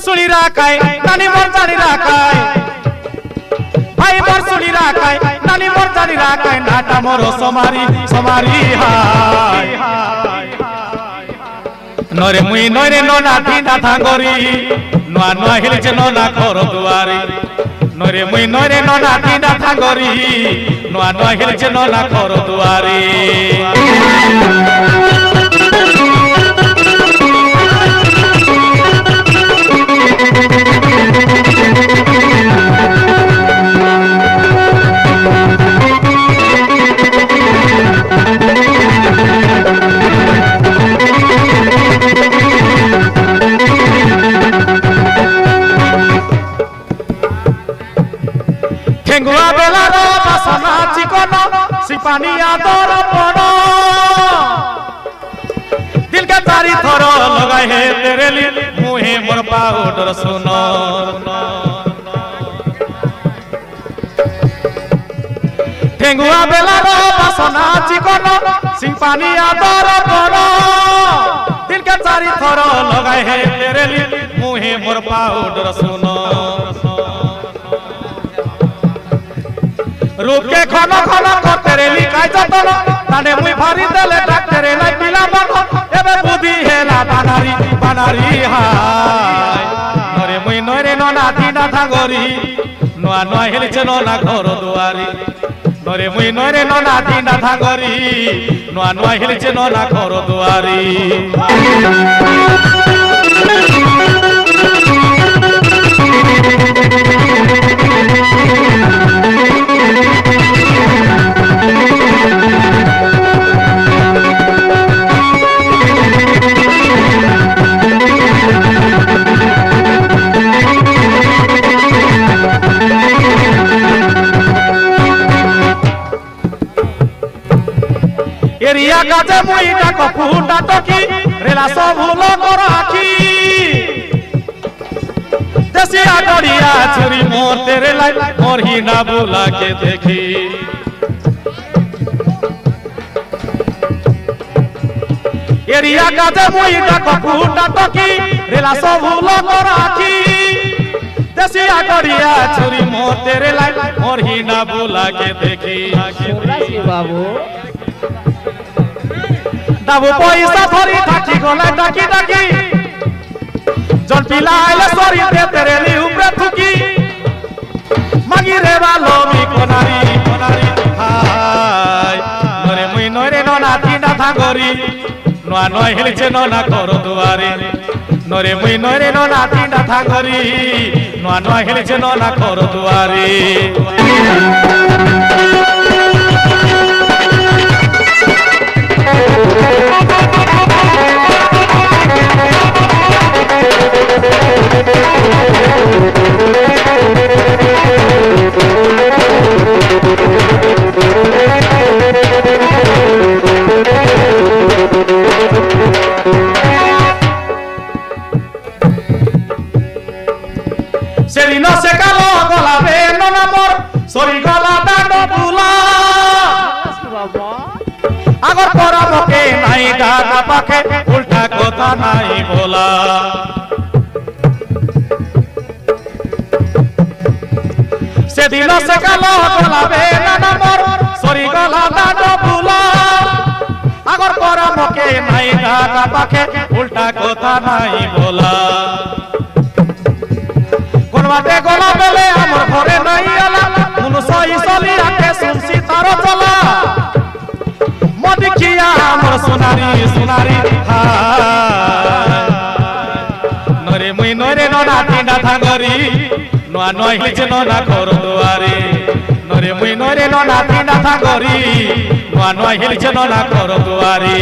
सुनी राखाय नानी मोर जानी राखाय भाई मोर सुनी राखाय नानी मोर जानी राखाय नाटा मोर समारी समारी हाय नरे मुई नरे नना तीना थांगरी नुआ नुआ हिलचे नना घर दुआरी नरे मुई नरे नना तीना थांगरी नुआ नुआ हिलचे नना घर दुआरी ठेंगुआ बेला रो बासना चिकन सिपानिया दर पड़ दिल के तारी थर लगाए है तेरे लिए मुहे मोर पाउडर सुनो ठेंगुआ बेला रो बासना चिकन सिपानिया दर पड़ दिल के तारी थर लगाए है तेरे लिए मुहे मोर पाउडर सुनो रूप के खन खन तेरे लिखाई जतन ताने मुई भारी देले डाक्टरे लाई पिला बन एबे बुद्धि हेला बानारी बानारी हाय नरे मुई नरे नना तीना थांगरी नुआ नुआ हेलचे नना घर दुआरी नरे मुई नरे नना तीना थांगरी नुआ नुआ हेलचे नना घर दुआरी एरिया काजे मुई डाक फुटा टकी रेला सब भूलो कर आखी देसिया गड़िया छुरी मोर तेरे लाई मोर ही ना बुला के देखी एरिया काजे मुई डाक फुटा टकी रेला सब भूलो कर आखी देसिया गड़िया छुरी मोर तेरे लाई मोर ही ना बुला के देखी बाबू दाबू पैसा धरी ठाकी गला डाकी डाकी जन पिला आइले सरी दे तेरे ली ऊपर थुकी मागी रे बालो मी कोनारी कोनारी हाय नरे मुई नरे नना तीना थांगरी नुआ नुआ हिलचे नना घर दुआरी नरे मुई नरे नना तीना थांगरी नुआ नुआ हिलचे नना घर दुआरी सेरी न से कालो गला बे नना मोर सरी गला डांड बुला आगर परा मके नाई ढाका पाखे उल्टा कथा नाई बोला से दिन से कालो गला बे नना मोर सरी गला डांड बुला आगर परा मके नाई ढाका पाखे उल्टा कथा नाई बोला कोनवाते गला बेले हमर घरे नहीं आला मुनु सही सली आके सुनसी तारो चला मदिकिया हमर सोनारी सोनारी हाय नरे मुई नरे नना तीना थांगरी नुआ नुआ हिलचे नना घर दुआरी नरे मुई नरे नना तीना थांगरी नुआ नुआ हिलचे नना घर दुआरी